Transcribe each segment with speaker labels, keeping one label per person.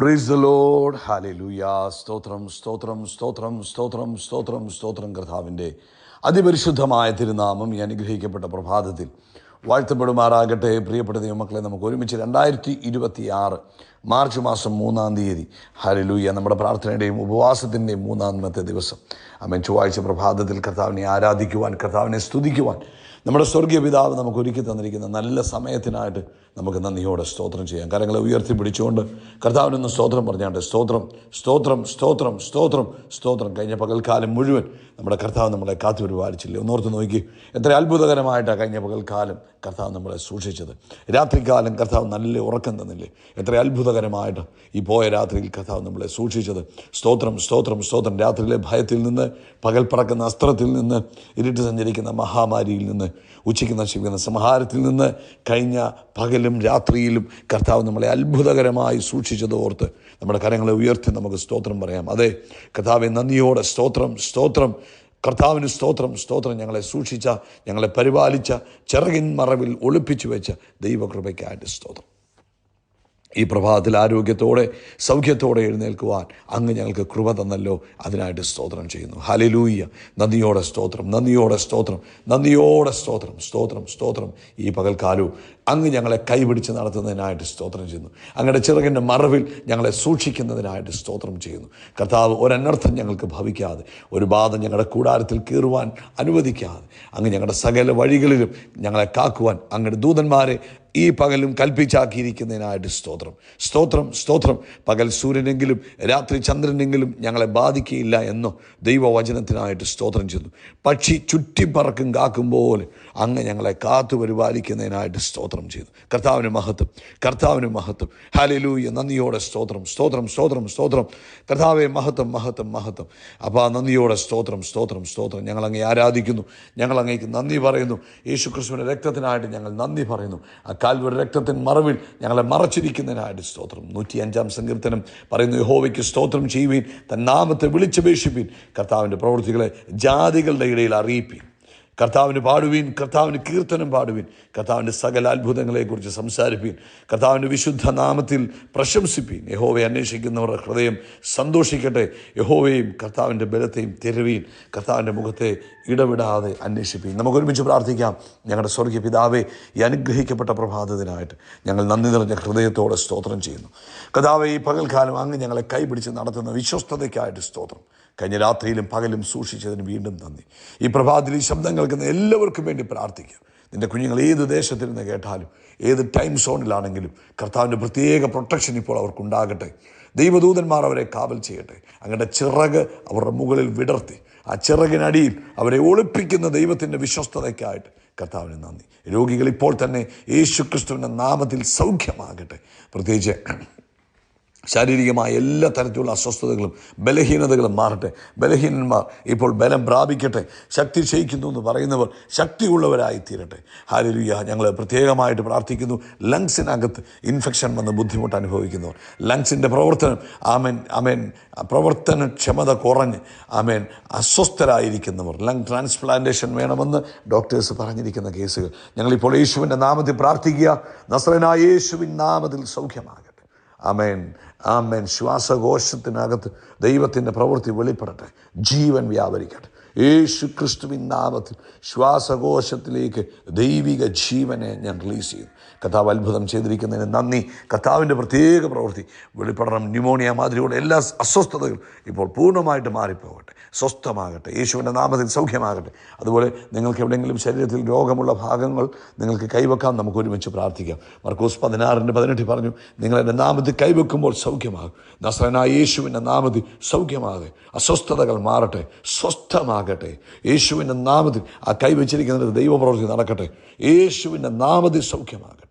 Speaker 1: Praise the Lord. Hallelujah. സ്തോത്രം സ്തോത്രം സ്തോത്രം സ്തോത്രം സ്തോത്രം സ്തോത്രം. കർത്താവിൻ്റെ അതിപരിശുദ്ധമായ തിരുനാമം ഈ അനുഗ്രഹിക്കപ്പെട്ട പ്രഭാതത്തിൽ വാഴ്ത്തപ്പെടുമാറാകട്ടെ. പ്രിയപ്പെട്ട ദൈവമക്കളെ, നമുക്ക് ഒരുമിച്ച് 2026 മാർച്ച് മാസം 3-ാം തീയതി, ഹല്ലേലൂയ, നമ്മുടെ പ്രാർത്ഥനയുടെയും ഉപവാസത്തിൻ്റെയും 3-ാമത്തെ ദിവസം, ആമേൻ, ചൊവ്വാഴ്ച പ്രഭാതത്തിൽ കർത്താവിനെ ആരാധിക്കുവാൻ, കർത്താവിനെ സ്തുതിക്കുവാൻ നമ്മുടെ സ്വർഗീയ പിതാവ് നമുക്ക് ഒരുക്കി തന്നിരിക്കുന്ന നല്ല സമയത്തിനായിട്ട് നമുക്ക് നന്ദിയോടെ സ്തോത്രം ചെയ്യാം. കരങ്ങളെ ഉയർത്തിപ്പിടിച്ചുകൊണ്ട് കർത്താവിനൊന്ന് സ്തോത്രം പറഞ്ഞാണ്ട് സ്തോത്രം സ്തോത്രം സ്തോത്രം സ്തോത്രം സ്തോത്രം. കഴിഞ്ഞ പകൽക്കാലം മുഴുവൻ നമ്മുടെ കർത്താവ് നമ്മളെ കാത്തു പരിപാലിച്ചില്ലേ? ഒന്നോർത്ത് നോക്കി, എത്ര അത്ഭുതകരമായിട്ടാണ് കഴിഞ്ഞ പകൽക്കാലം കർത്താവ് നമ്മളെ സൂക്ഷിച്ചത്. രാത്രികാലം കർത്താവ് നല്ല ഉറക്കം തന്നില്ലേ? എത്ര അത്ഭുതകരമായിട്ട് ഈ പോയ രാത്രിയിൽ കർത്താവ് നമ്മളെ സൂക്ഷിച്ചത്. സ്തോത്രം സ്തോത്രം സ്തോത്രം. രാത്രിയിലെ ഭയത്തിൽ നിന്ന്, പകൽ പറക്കുന്ന അസ്ത്രത്തിൽ നിന്ന്, ഇരുട്ട് സഞ്ചരിക്കുന്ന മഹാമാരിയിൽ നിന്ന്, ഉച്ചയ്ക്ക് നശിപ്പിക്കുന്ന സംഹാരത്തിൽ നിന്ന്, കഴിഞ്ഞ പകലും രാത്രിയിലും കർത്താവ് നമ്മളെ അത്ഭുതകരമായി സൂക്ഷിച്ചത് ഓർത്ത് നമ്മുടെ കരങ്ങളെ ഉയർത്തി നമുക്ക് സ്തോത്രം പറയാം. അതെ കർത്താവെ, നന്ദിയോടെ സ്തോത്രം സ്തോത്രം. കർത്താവിന് സ്തോത്രം സ്തോത്രം. ഞങ്ങളെ സൂക്ഷിച്ച, ഞങ്ങളെ പരിപാലിച്ച, ചിറകിൻ മറവിൽ ഒളിപ്പിച്ചു വെച്ച ദൈവകൃപയ്ക്കായിട്ട് സ്തോത്രം. ഈ പ്രഭാതത്തിൽ ആരോഗ്യത്തോടെ സൗഖ്യത്തോടെ എഴുന്നേൽക്കുവാൻ അങ്ങ് ഞങ്ങൾക്ക് കൃപ തന്നല്ലോ, അതിനായിട്ട് സ്തോത്രം ചെയ്യുന്നു. ഹല്ലേലൂയ. നന്ദിയോടെ സ്തോത്രം, നന്ദിയോടെ സ്തോത്രം, നന്ദിയോടെ സ്തോത്രം, സ്തോത്രം സ്തോത്രം. ഈ പകൽക്കാലവും അങ്ങ് ഞങ്ങളെ കൈപിടിച്ച് നടത്തുന്നതിനായിട്ട് സ്തോത്രം ചെയ്യുന്നു. അങ്ങയുടെ ചിറകിൻ്റെ മറവിൽ ഞങ്ങളെ സൂക്ഷിക്കുന്നതിനായിട്ട് സ്തോത്രം ചെയ്യുന്നു. കർത്താവ്, ഒരനർത്ഥം ഞങ്ങൾക്ക് ഭവിക്കാതെ, ഒരു ബാധ ഞങ്ങളുടെ കൂടാരത്തിൽ കീറുവാൻ അനുവദിക്കാതെ, അങ്ങ് ഞങ്ങളുടെ സകല വഴികളിലും ഞങ്ങളെ കാക്കുവാൻ അങ്ങയുടെ ദൂതന്മാരെ ഈ പകലും കൽപ്പിച്ചാക്കിയിരിക്കുന്നതിനായിട്ട് സ്തോത്രം സ്തോത്രം സ്തോത്രം. പകൽ സൂര്യനെങ്കിലും രാത്രി ചന്ദ്രനെങ്കിലും ഞങ്ങളെ ബാധിക്കുകയില്ല എന്നോ ദൈവവചനത്തിനായിട്ട് സ്തോത്രം ചെയ്തു. പക്ഷി ചുറ്റിപ്പറക്കും കാക്കും പോലെ അങ്ങ് ഞങ്ങളെ കാത്തു പരിപാലിക്കുന്നതിനായിട്ട് സ്തോത്രം ചെയ്തു. കർത്താവിന് മഹത്വം, കർത്താവിന് മഹത്വം. ഹല്ലേലൂയ. നന്ദിയോടെ സ്തോത്രം സ്തോത്രം സ്തോത്രം സ്തോത്രം. കർത്താവെ, മഹത്വം മഹത്വം മഹത്വം. അപ്പോൾ ആ നന്ദിയോടെ സ്തോത്രം സ്തോത്രം സ്തോത്രം. ഞങ്ങൾ അങ്ങേ ആരാധിക്കുന്നു, ഞങ്ങൾ അങ്ങേക്ക് നന്ദി പറയുന്നു. യേശുക്രിസ്തുവിൻ്റെ രക്തത്തിനായിട്ട് ഞങ്ങൾ നന്ദി പറയുന്നു. കാൽവരി രക്തത്തിൻ മറവിൽ ഞങ്ങളെ മറച്ചിരിക്കുന്നതിനായിട്ട് സ്തോത്രം. 105-ാം സങ്കീർത്തനം പറയുന്നു, യഹോവയ്ക്ക് സ്തോത്രം ചെയ്യുവീൻ, തൻ നാമത്തെ വിളിച്ചപേക്ഷിപ്പീൻ, കർത്താവിൻ്റെ പ്രവൃത്തികളെ ജാതികളുടെ ഇടയിൽ അറിയിപ്പീൻ. കർത്താവിന് പാടുവീൻ, കർത്താവിന് കീർത്തനം പാടുവീൻ, കർത്താവിൻ്റെ സകല അത്ഭുതങ്ങളെക്കുറിച്ച് സംസാരിപ്പീൻ, കർത്താവിൻ്റെ വിശുദ്ധ നാമത്തിൽ പ്രശംസിപ്പീൻ. യഹോവയെ അന്വേഷിക്കുന്നവരുടെ ഹൃദയം സന്തോഷിക്കട്ടെ. യഹോവയും കർത്താവിൻ്റെ ബലത്തെയും തിരവീൻ, കർത്താവിൻ്റെ മുഖത്തെ ഇടവിടാതെ അന്വേഷിപ്പീൻ. നമുക്കൊരുമിച്ച് പ്രാർത്ഥിക്കാം. ഞങ്ങളുടെ സ്വർഗീയ പിതാവേ, ഈ അനുഗ്രഹിക്കപ്പെട്ട പ്രഭാതത്തിനായിട്ട് ഞങ്ങൾ നന്ദി നിറഞ്ഞ ഹൃദയത്തോടെ സ്തോത്രം ചെയ്യുന്നു. കർത്താവേ, ഈ പകൽക്കാലം അങ്ങ് ഞങ്ങളെ കൈപിടിച്ച് നടത്തുന്ന വിശ്വസ്തതയ്ക്കായിട്ട് സ്തോത്രം. കഴിഞ്ഞ രാത്രിയിലും പകലും സൂക്ഷിച്ചതിന് വീണ്ടും നന്ദി. ഈ പ്രഭാതത്തിൽ ഈ ശബ്ദം കേൾക്കുന്ന എല്ലാവർക്കും വേണ്ടി പ്രാർത്ഥിക്കുക. നിൻ്റെ കുഞ്ഞുങ്ങൾ ഏത് ദേശത്തിൽ നിന്ന് കേട്ടാലും, ഏത് ടൈം സോണിലാണെങ്കിലും കർത്താവിൻ്റെ പ്രത്യേക പ്രൊട്ടക്ഷൻ ഇപ്പോൾ അവർക്കുണ്ടാകട്ടെ. ദൈവദൂതന്മാർ അവരെ കാവൽ ചെയ്യട്ടെ. അങ്ങയുടെ ചിറക് അവരുടെ മുകളിൽ വിടർത്തി ആ ചിറകിനടിയിൽ അവരെ ഒളിപ്പിക്കുന്ന ദൈവത്തിൻ്റെ വിശ്വസ്തതയ്ക്കായിട്ട് കർത്താവിന് നന്ദി. രോഗികൾ ഇപ്പോൾ തന്നെ യേശുക്രിസ്തുവിൻ്റെ നാമത്തിൽ സൗഖ്യമാകട്ടെ. പ്രത്യേകിച്ച് ശാരീരികമായ എല്ലാ തരത്തിലുള്ള അസ്വസ്ഥതകളും ബലഹീനതകളും മാറട്ടെ. ബലഹീനന്മാർ ഇപ്പോൾ ബലം പ്രാപിക്കട്ടെ. ശക്തി ക്ഷയിക്കുന്നു എന്ന് പറയുന്നവർ ശക്തിയുള്ളവരായി തീരട്ടെ. ഹല്ലേലൂയ. ഞങ്ങൾ പ്രത്യേകമായിട്ട് പ്രാർത്ഥിക്കുന്നു. ലങ്സിനകത്ത് ഇൻഫെക്ഷൻ വന്ന് ബുദ്ധിമുട്ട് അനുഭവിക്കുന്നവർ, ലങ്സിൻ്റെ പ്രവർത്തനം പ്രവർത്തനക്ഷമത കുറഞ്ഞ് അസ്വസ്ഥരായിരിക്കുന്നവർ, ലങ് ട്രാൻസ്പ്ലാന്റേഷൻ വേണമെന്ന് ഡോക്ടേഴ്സ് പറഞ്ഞിരിക്കുന്ന കേസുകൾ ഞങ്ങളിപ്പോൾ യേശുവിൻ്റെ നാമത്തിൽ പ്രാർത്ഥിക്കുക. നസ്രയനായ യേശുവിൻ നാമത്തിൽ സൗഖ്യമാകട്ടെ. ആമേൻ ആമേൻ. ശ്വാസകോശത്തിനകത്ത് ദൈവത്തിൻ്റെ പ്രവൃത്തി വെളിപ്പെടട്ടെ. ജീവൻ വ്യാപരിക്കട്ടെ. യേശു ക്രിസ്തുവിൻ നാമത്തിൽ ശ്വാസകോശത്തിലേക്ക് ദൈവിക ജീവനെ ഞാൻ റിലീസ് ചെയ്യുന്നു. കർത്താവ് അത്ഭുതം ചെയ്തിരിക്കുന്നതിന് നന്ദി. കർത്താവിൻ്റെ പ്രത്യേക പ്രവൃത്തി വെളിപ്പെടണം. ന്യൂമോണിയ മാതിരിയുള്ള എല്ലാ അസ്വസ്ഥതകളും ഇപ്പോൾ പൂർണ്ണമായിട്ട് മാറിപ്പോകട്ടെ. സ്വസ്ഥമാകട്ടെ. യേശുവിൻ്റെ നാമത്തിൽ സൗഖ്യമാകട്ടെ. അതുപോലെ നിങ്ങൾക്ക് എവിടെയെങ്കിലും ശരീരത്തിൽ രോഗമുള്ള ഭാഗങ്ങൾ നിങ്ങൾക്ക് കൈവെക്കാം. നമുക്ക് ഒരുമിച്ച് പ്രാർത്ഥിക്കാം. മർക്കോസ് 16:18 പറഞ്ഞു, നിങ്ങൾ എൻ്റെ നാമത്തിൽ കൈവെക്കുമ്പോൾ സൗഖ്യമാകും. നസ്രയനായ യേശുവിൻ്റെ നാമത്തിൽ സൗഖ്യമാകെ. അസ്വസ്ഥതകൾ മാറട്ടെ, സ്വസ്ഥമാകട്ടെ. യേശുവിൻ്റെ നാമത്തിൽ ആ കൈവച്ചിരിക്കുന്നത് ദൈവപ്രവൃത്തി നടക്കട്ടെ. യേശുവിൻ്റെ നാമത്തിൽ സൗഖ്യമാകട്ടെ.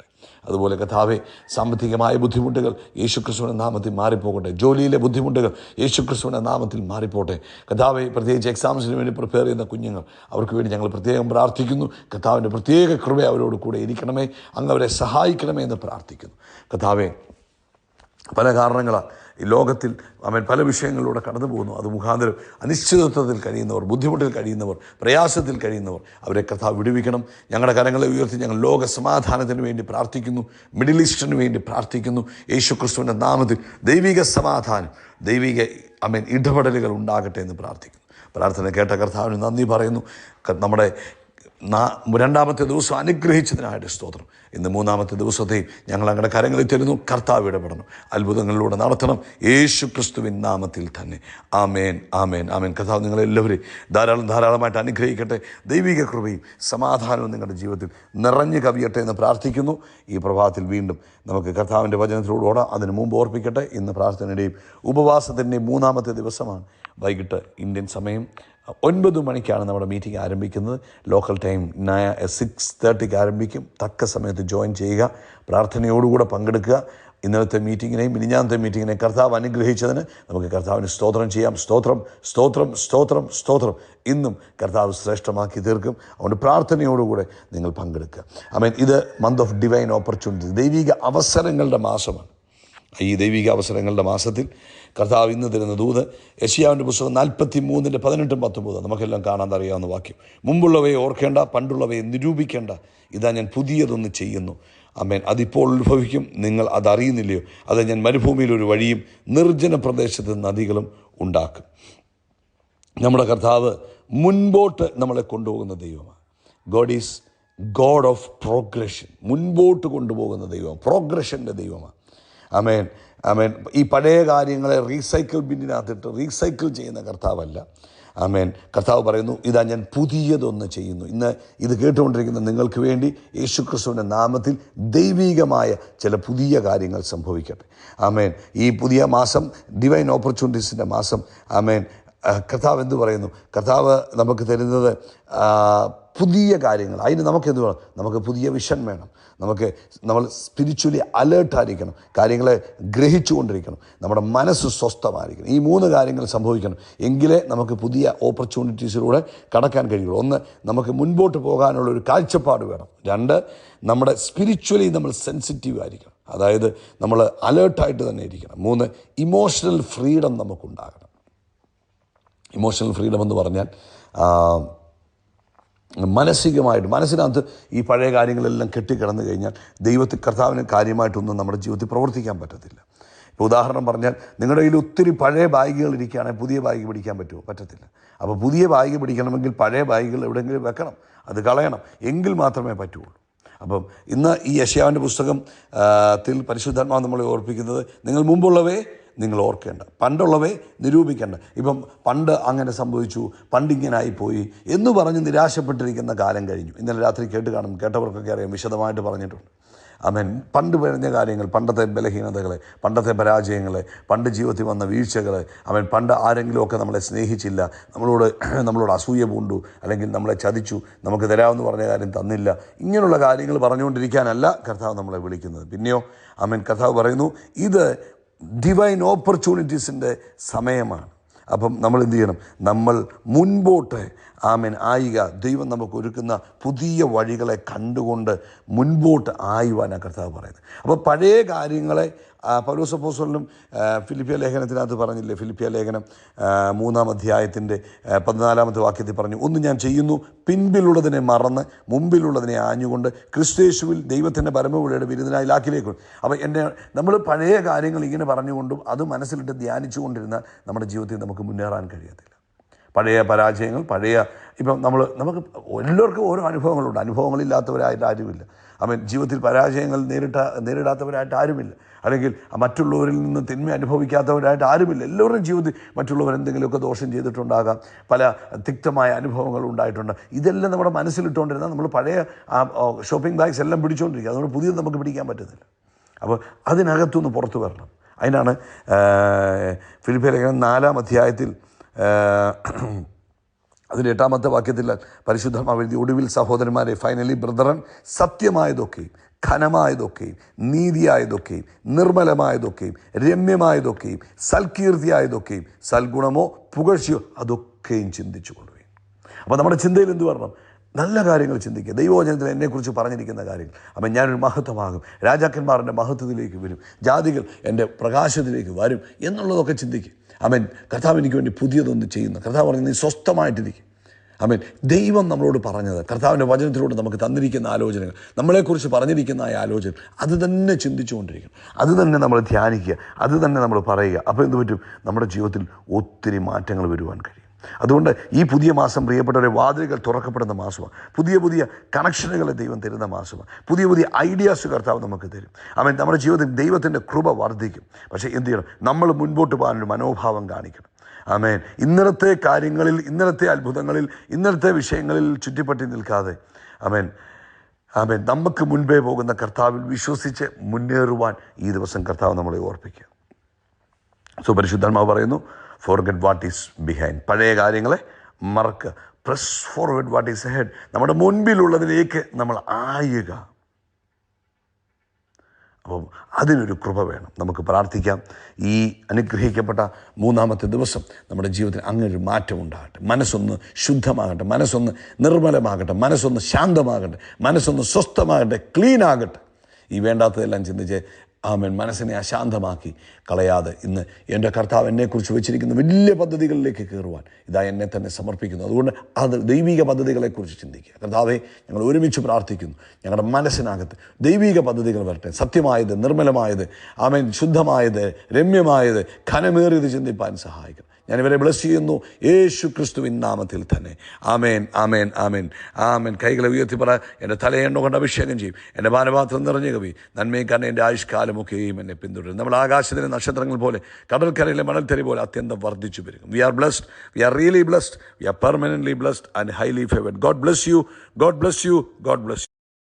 Speaker 1: അതുപോലെ കർത്താവേ, സാമ്പത്തികമായ ബുദ്ധിമുട്ടുകൾ യേശുക്രിസ്തുവിൻ്റെ നാമത്തിൽ മാറിപ്പോകട്ടെ. ജോലിയിലെ ബുദ്ധിമുട്ടുകൾ യേശുക്രിസ്തുവിൻ്റെ നാമത്തിൽ മാറിപ്പോട്ടെ. കർത്താവേ, പ്രത്യേകിച്ച് എക്സാംസിന് വേണ്ടി പ്രിപ്പയർ ചെയ്യുന്ന കുഞ്ഞുങ്ങൾ, അവർക്ക് വേണ്ടി ഞങ്ങൾ പ്രത്യേകം പ്രാർത്ഥിക്കുന്നു. കർത്താവിൻ്റെ പ്രത്യേക കൃപ അവരോട് കൂടെ ഇരിക്കണമേ. അങ്ങ് അവരെ സഹായിക്കണമേ എന്ന് പ്രാർത്ഥിക്കുന്നു. കർത്താവേ, പല കാരണങ്ങളാൽ ഈ ലോകത്തിൽ പല വിഷയങ്ങളിലൂടെ കടന്നു പോകുന്നു. അത് മുഖാന്തരം അനിശ്ചിതത്വത്തിൽ കഴിയുന്നവർ, ബുദ്ധിമുട്ടിൽ കഴിയുന്നവർ, പ്രയാസത്തിൽ കഴിയുന്നവർ, അവരെ കർത്താവ് വിടുവിക്കണം. ഞങ്ങളുടെ കരങ്ങളെ ഉയർത്തി ഞങ്ങൾ ലോക സമാധാനത്തിന് വേണ്ടി പ്രാർത്ഥിക്കുന്നു, മിഡിൽ ഈസ്റ്റിന് വേണ്ടി പ്രാർത്ഥിക്കുന്നു. യേശു ക്രിസ്തുവിൻ്റെ നാമത്തിൽ ദൈവിക സമാധാനം, ദൈവിക ഇടപെടലുകൾ ഉണ്ടാകട്ടെ എന്ന് പ്രാർത്ഥിക്കുന്നു. പ്രാർത്ഥന കേട്ട കർത്താവിന് നന്ദി പറയുന്നു. നമ്മുടെ രണ്ടാമത്തെ ദിവസം അനുഗ്രഹിച്ചതിനായിട്ട് സ്തോത്രം. ഇന്ന് മൂന്നാമത്തെ ദിവസത്തെയും ഞങ്ങൾ അങ്ങയുടെ കരങ്ങളിൽ തരുന്നു. കർത്താവ് ഇടപെടണം, അത്ഭുതങ്ങളിലൂടെ നടത്തണം, യേശു ക്രിസ്തുവിൻ നാമത്തിൽ തന്നെ. ആമേൻ, ആമേൻ, ആമേൻ. കർത്താവ് നിങ്ങളെല്ലാവരെയും ധാരാളമായിട്ട് അനുഗ്രഹിക്കട്ടെ. ദൈവിക കൃപയും സമാധാനവും നിങ്ങളുടെ ജീവിതത്തിൽ നിറഞ്ഞു കവിയട്ടെ എന്ന് പ്രാർത്ഥിക്കുന്നു. ഈ പ്രഭാതത്തിൽ വീണ്ടും നമുക്ക് കർത്താവിൻ്റെ വചനത്തിലൂടെ ഓടാം. അതിന് മുമ്പ് ഓർപ്പിക്കട്ടെ, ഇന്ന് പ്രാർത്ഥനയുടെയും ഉപവാസത്തിൻ്റെയും മൂന്നാമത്തെ ദിവസമാണ്. വൈകിട്ട് ഇന്ത്യൻ സമയം 9 മണിക്കാണ് നമ്മുടെ മീറ്റിംഗ് ആരംഭിക്കുന്നത്. ലോക്കൽ ടൈം 6:30 ആരംഭിക്കും. തക്ക സമയത്ത് ജോയിൻ ചെയ്യുക, പ്രാർത്ഥനയോടുകൂടെ പങ്കെടുക്കുക. ഇന്നലത്തെ മീറ്റിങ്ങിനെയും മിനിഞ്ഞാന്നത്തെ മീറ്റിങ്ങിനെയും കർത്താവ് അനുഗ്രഹിച്ചതിന് നമുക്ക് കർത്താവിന് സ്തോത്രം ചെയ്യാം. സ്തോത്രം, സ്തോത്രം, സ്തോത്രം, സ്തോത്രം. ഇന്നും കർത്താവ് ശ്രേഷ്ഠമാക്കി തീർക്കും. അതുകൊണ്ട് പ്രാർത്ഥനയോടുകൂടെ നിങ്ങൾ പങ്കെടുക്കുക. ഇത് മന്ത് ഓഫ് ഡിവൈൻ ഓപ്പർച്യൂണിറ്റി, ദൈവിക അവസരങ്ങളുടെ മാസമാണ്. ഈ ദൈവിക അവസരങ്ങളുടെ മാസത്തിൽ കർത്താവ് ഇന്ന് തരുന്ന ദൂത് യെശയ്യാവിൻ്റെ പുസ്തകം 43:18-19 നമുക്കെല്ലാം കാണാൻ അറിയാവുന്ന വാക്യം. മുമ്പുള്ളവയെ ഓർക്കേണ്ട, പണ്ടുള്ളവയെ നിരൂപിക്കേണ്ട, ഇതാ ഞാൻ പുതിയതൊന്ന് ചെയ്യുന്നു. ആമേൻ. അതിപ്പോൾ ഉത്ഭവിക്കും, നിങ്ങൾ അതറിയുന്നില്ലയോ? അത് ഞാൻ മരുഭൂമിയിൽ ഒരു വഴിയും നിർജ്ജന പ്രദേശത്ത് നദികളും ഉണ്ടാക്കും. നമ്മുടെ കർത്താവ് മുൻപോട്ട് നമ്മളെ കൊണ്ടുപോകുന്ന ദൈവമാണ്. God of progression. മുൻപോട്ട് കൊണ്ടുപോകുന്ന ദൈവം, പ്രോഗ്രഷൻ്റെ ദൈവമാണ്. ആമേൻ, ആമേൻ. ഈ പഴയ കാര്യങ്ങളെ റീസൈക്കിൾ ബിന്നിനകത്തിട്ട് റീസൈക്കിൾ ചെയ്യുന്ന കർത്താവല്ല. ആമേൻ. കർത്താവ് പറയുന്നു, ഇതാ ഞാൻ പുതിയതൊന്ന് ചെയ്യുന്നു. ഇന്ന് ഇത് കേട്ടുകൊണ്ടിരിക്കുന്ന നിങ്ങൾക്ക് വേണ്ടി യേശു ക്രിസ്തുവിൻ്റെ നാമത്തിൽ ദൈവികമായ ചില പുതിയ കാര്യങ്ങൾ സംഭവിക്കട്ടെ. ആമേൻ. ഈ പുതിയ മാസം ഡിവൈൻ ഓപ്പർച്യൂണിറ്റീസിൻ്റെ മാസം. ആമേൻ. കർത്താവ് എന്ത് പറയുന്നു? കർത്താവ് നമുക്ക് തരുന്നത് പുതിയ കാര്യങ്ങൾ. അതിന് നമുക്കെന്ത് വേണം? നമുക്ക് പുതിയ വിഷൻ വേണം. നമ്മൾ സ്പിരിച്വലി അലേർട്ടായിരിക്കണം, കാര്യങ്ങളെ ഗ്രഹിച്ചുകൊണ്ടിരിക്കണം, നമ്മുടെ മനസ്സ് സ്വസ്ഥമായിരിക്കണം. ഈ 3 കാര്യങ്ങൾ സംഭവിക്കണം. എങ്കിലേ നമുക്ക് പുതിയ ഓപ്പർച്യൂണിറ്റീസിലൂടെ കടക്കാൻ കഴിയുള്ളൂ. 1, നമുക്ക് മുൻപോട്ട് പോകാനുള്ളൊരു കാഴ്ചപ്പാട് വേണം. 2, നമ്മുടെ സ്പിരിച്വലി നമ്മൾ സെൻസിറ്റീവ് ആയിരിക്കണം, അതായത് നമ്മൾ അലേർട്ടായിട്ട് തന്നെ ഇരിക്കണം. 3, ഇമോഷണൽ ഫ്രീഡം നമുക്കുണ്ടാകണം. ഇമോഷണൽ ഫ്രീഡം എന്ന് പറഞ്ഞാൽ മനസ്സിനകത്ത് ഈ പഴയ കാര്യങ്ങളെല്ലാം കെട്ടിക്കിടന്നു കഴിഞ്ഞാൽ കർത്താവിന് കാര്യമായിട്ടൊന്നും നമ്മുടെ ജീവിതത്തിൽ പ്രവർത്തിക്കാൻ പറ്റത്തില്ല. ഇപ്പോൾ ഉദാഹരണം പറഞ്ഞാൽ, നിങ്ങളുടെ കയ്യിൽ ഒത്തിരി പഴയ ബാഗുകൾ ഇരിക്കുകയാണെങ്കിൽ പുതിയ ബാഗ് പിടിക്കാൻ പറ്റുമോ? പറ്റത്തില്ല. അപ്പോൾ പുതിയ ബാഗ് പിടിക്കണമെങ്കിൽ പഴയ ബാഗുകൾ എവിടെയെങ്കിലും വെക്കണം, അത് കളയണം, എങ്കിൽ മാത്രമേ പറ്റുള്ളൂ. അപ്പം ഇന്ന് ഈ യെശയ്യാവിൻ്റെ പുസ്തകത്തിൽ പരിശുദ്ധാത്മാവ് നമ്മളെ ഓർപ്പിക്കുന്നത്, നിങ്ങൾ മുമ്പുള്ളവയെ നിങ്ങൾ ഓർക്കേണ്ട, പണ്ടുള്ളവയെ നിരൂപിക്കേണ്ട. ഇപ്പം പണ്ട് അങ്ങനെ സംഭവിച്ചു, പണ്ടിങ്ങനായിപ്പോയി എന്ന് പറഞ്ഞ് നിരാശപ്പെട്ടിരിക്കുന്ന കാലം കഴിഞ്ഞു. ഇന്നലെ രാത്രി കേട്ടവർക്കൊക്കെ അറിയാം, വിശദമായിട്ട് പറഞ്ഞിട്ടുണ്ട്. ആമേൻ. പണ്ട് പറഞ്ഞ കാര്യങ്ങൾ, പണ്ടത്തെ ബലഹീനതകളെ, പണ്ടത്തെ പരാജയങ്ങളെ, പണ്ട് ജീവിതത്തിൽ വന്ന വീഴ്ചകളെ, പണ്ട് ആരെങ്കിലുമൊക്കെ നമ്മളെ സ്നേഹിച്ചില്ല, നമ്മളോട് അസൂയ പൂണ്ടു, അല്ലെങ്കിൽ നമ്മളെ ചതിച്ചു, നമുക്ക് തരാമെന്ന് പറഞ്ഞ കാര്യം തന്നില്ല, ഇങ്ങനെയുള്ള കാര്യങ്ങൾ പറഞ്ഞുകൊണ്ടിരിക്കാനല്ല കർത്താവ് നമ്മളെ വിളിക്കുന്നത്. പിന്നെയോ കർത്താവ് പറയുന്നു, ഇത് ഡിവൈൻ ഓപ്പർച്യൂണിറ്റീസിൻ്റെ സമയമാണ്. അപ്പം നമ്മൾ എന്ത് ചെയ്യണം? നമ്മൾ മുൻപോട്ട് ആയിക. ദൈവം നമുക്ക് ഒരുക്കുന്ന പുതിയ വഴികളെ കണ്ടുകൊണ്ട് മുൻപോട്ട് ആയുവാനാണ് കർത്താവ് പറയുന്നത്. അപ്പോൾ പഴയ കാര്യങ്ങളെ പൗലോസ് അപ്പോസ്തലനും ഫിലിപ്പിയ ലേഖനത്തിനകത്ത് പറഞ്ഞില്ലേ? ഫിലിപ്പിയ ലേഖനം 3-ാം അധ്യായത്തിൻ്റെ 14-ാമത്തെ വാക്യത്തിൽ പറഞ്ഞു, ഒന്ന് ഞാൻ ചെയ്യുന്നു, പിൻപിലുള്ളതിനെ മറന്ന് മുമ്പിലുള്ളതിനെ ആഞ്ഞുകൊണ്ട് ക്രിസ്തുയേശുവിൽ ദൈവത്തിൻ്റെ പരമവിളിയുടെ വിരുദ്ധനായി ലാക്കിലേക്ക്. അപ്പോൾ നമ്മൾ പഴയ കാര്യങ്ങൾ ഇങ്ങനെ പറഞ്ഞുകൊണ്ടും അത് മനസ്സിലിട്ട് ധ്യാനിച്ചു കൊണ്ടിരുന്നാൽ നമ്മുടെ ജീവിതത്തിൽ നമുക്ക് മുന്നേറാൻ കഴിയത്തില്ല. പഴയ പരാജയങ്ങൾ, ഇപ്പം നമുക്ക് എല്ലാവർക്കും ഓരോ അനുഭവങ്ങളുണ്ട്. അനുഭവങ്ങളില്ലാത്തവരായിട്ട് ആരുമില്ല. ജീവിതത്തിൽ പരാജയങ്ങൾ നേരിടാത്തവരായിട്ട് ആരുമില്ല, അല്ലെങ്കിൽ മറ്റുള്ളവരിൽ നിന്ന് തിന്മ അനുഭവിക്കാത്തവരായിട്ട് ആരുമില്ല. എല്ലാവരുടെയും ജീവിതത്തിൽ മറ്റുള്ളവർ എന്തെങ്കിലുമൊക്കെ ദോഷം ചെയ്തിട്ടുണ്ടാകാം, പല തിക്തമായ അനുഭവങ്ങൾ ഉണ്ടായിട്ടുണ്ട്. ഇതെല്ലാം നമ്മുടെ മനസ്സിലിട്ടുകൊണ്ടിരുന്നാൽ നമ്മൾ പഴയ ഷോപ്പിംഗ് ബാഗ്സ് എല്ലാം പിടിച്ചുകൊണ്ടിരിക്കുക. അതുകൊണ്ട് പുതിയത് നമുക്ക് പിടിക്കാൻ പറ്റുന്നില്ല. അപ്പോൾ അതിനകത്തുനിന്ന് പുറത്തു വരണം. അതിനാണ് ഫിലിപ്പിയ ലേഖനം 4-ാം അധ്യായത്തിൽ അതിൻ്റെ 8-ാമത്തെ വാക്യത്തിൽ പരിശുദ്ധമാവ് എഴുതി, ഒടുവിൽ സഹോദരന്മാരെ, ഫൈനലി ബ്രദറൻ, സത്യമായതൊക്കെയും ഘനമായതൊക്കെയും നീതിയായതൊക്കെയും നിർമ്മലമായതൊക്കെയും രമ്യമായതൊക്കെയും സൽകീർത്തിയായതൊക്കെയും സൽഗുണമോ പുകഴ്ചയോ അതൊക്കെയും ചിന്തിച്ചു കൊണ്ടുപോയി. അപ്പോൾ നമ്മുടെ ചിന്തയിൽ എന്ത് വരണം? നല്ല കാര്യങ്ങൾ ചിന്തിക്കുക. ദൈവവചനത്തിൽ എന്നെക്കുറിച്ച് പറഞ്ഞിരിക്കുന്ന കാര്യങ്ങൾ. അപ്പം ഞാനൊരു മഹത്വമാകും, രാജാക്കന്മാരുടെ മഹത്വത്തിലേക്ക് വരും, ജാതികൾ എൻ്റെ പ്രകാശത്തിലേക്ക് വരും എന്നുള്ളതൊക്കെ ചിന്തിക്കുക. ആമേൻ. കർത്താവ് എനിക്ക് വേണ്ടി പുതിയതൊന്ന് ചെയ്യുന്നു. കർത്താവ് പറഞ്ഞു നീ സ്വസ്ഥമായിട്ടിരിക്കും. ആമേൻ. ദൈവം നമ്മളോട് പറഞ്ഞത്, കർത്താവിൻ്റെ വചനത്തിലൂടെ നമുക്ക് തന്നിരിക്കുന്ന ആലോചനകൾ, നമ്മളെക്കുറിച്ച് പറഞ്ഞിരിക്കുന്ന ആ ആലോചന, അത് തന്നെ ചിന്തിച്ചുകൊണ്ടിരിക്കണം, അത് തന്നെ നമ്മൾ ധ്യാനിക്കുക, അത് തന്നെ നമ്മൾ പറയുക. അപ്പോൾ എന്ത് പറ്റും? നമ്മുടെ ജീവിതത്തിൽ ഒത്തിരി മാറ്റങ്ങൾ വരുവാൻ കഴിയും. അതുകൊണ്ട് ഈ പുതിയ മാസം പ്രിയപ്പെട്ടവരെ വാതിലുകൾ തുറക്കപ്പെടുന്ന മാസമാണ്. പുതിയ പുതിയ കണക്ഷനുകളെ ദൈവം തരുന്ന മാസമാണ്. പുതിയ പുതിയ ഐഡിയാസ് കർത്താവ് നമുക്ക് തരും. അവൻ നമ്മുടെ ജീവിതത്തിൽ ദൈവത്തിൻ്റെ കൃപ വർദ്ധിക്കും. പക്ഷേ എന്ത് ചെയ്യണം? നമ്മൾ മുൻപോട്ട് പോകാനൊരു മനോഭാവം കാണിക്കണം. ആമേൻ. ഇന്നലത്തെ കാര്യങ്ങളിൽ, ഇന്നലത്തെ അത്ഭുതങ്ങളിൽ, ഇന്നലത്തെ വിഷയങ്ങളിൽ ചുറ്റിപ്പറ്റി നിൽക്കാതെ ആമേൻ ആമേൻ നമുക്ക് മുൻപേ പോകുന്ന കർത്താവിൽ വിശ്വസിച്ച് മുന്നേറുവാൻ ഈ ദിവസം കർത്താവ് നമ്മളെ ഓർപ്പിക്കുക. പരിശുദ്ധാത്മാവ് പറയുന്നു, ഫോർഗെറ്റ് വാട്ട് ഈസ് ബിഹൈൻഡ്. പഴയ കാര്യങ്ങളെ മറക്കുക. Press forward what is ahead. നമ്മുടെ മുൻപിലുള്ളതിലേക്ക് നമ്മൾ ആയുക. അപ്പം അതിനൊരു കൃപ വേണം. നമുക്ക് പ്രാർത്ഥിക്കാം. ഈ അനുഗ്രഹിക്കപ്പെട്ട മൂന്നാമത്തെ ദിവസം നമ്മുടെ ജീവിതത്തിൽ അങ്ങനൊരു മാറ്റം ഉണ്ടാകട്ടെ. മനസ്സൊന്ന് ശുദ്ധമാകട്ടെ, മനസ്സൊന്ന് നിർമ്മലമാകട്ടെ, മനസ്സൊന്ന് ശാന്തമാകട്ടെ, മനസ്സൊന്ന് സ്വസ്ഥമാകട്ടെ, ക്ലീൻ ആകട്ടെ. ഈ വേണ്ടാത്തതെല്ലാം ചിന്തിച്ച് ആമേൻ മനസ്സിനെ അശാന്തമാക്കി കളയാതെ ഇന്ന് എൻ്റെ കർത്താവ് എന്നെക്കുറിച്ച് വെച്ചിരിക്കുന്ന വലിയ പദ്ധതികളിലേക്ക് കയറുവാൻ ഇതാ എന്നെ തന്നെ സമർപ്പിക്കുന്നു. അതുകൊണ്ട് അത് ദൈവിക പദ്ധതികളെക്കുറിച്ച് ചിന്തിക്കുക. കർത്താവെ, ഞങ്ങൾ ഒരുമിച്ച് പ്രാർത്ഥിക്കുന്നു. ഞങ്ങളുടെ മനസ്സിനകത്ത് ദൈവിക പദ്ധതികൾ വരട്ടെ. സത്യമായത്, നിർമ്മലമായത്, ആമേൻ ശുദ്ധമായത്, രമ്യമായത്, ഘനമേറിയത് ചിന്തിപ്പാൻ സഹായിക്കും. ഞാനിവരെ ബ്ലസ് ചെയ്യുന്നു യേശു ക്രിസ്തുവിൻ നാമത്തിൽ തന്നെ. ആമേൻ, ആമേൻ, ആമേൻ, ആമേൻ. കൈകളെ ഉയർത്തി പറ. എൻ്റെ തലയെണ്ണ കൊണ്ട് അഭിഷേകം ചെയ്യും. എൻ്റെ പാനപാത്രം നിറഞ്ഞ കവി നന്മയും കാരണം എൻ്റെ ആയുഷ്കാലമൊക്കെയും എന്നെ പിന്തുടരും. നമ്മൾ ആകാശത്തിലെ നക്ഷത്രങ്ങൾ പോലെ, കടൽക്കരയിലെ മണൽത്തരി പോലെ അത്യന്തം വർദ്ധിച്ചു പെരുകും. We are blessed, we are really blessed, we are permanently blessed and highly favoured. God bless you, God bless you, God bless U.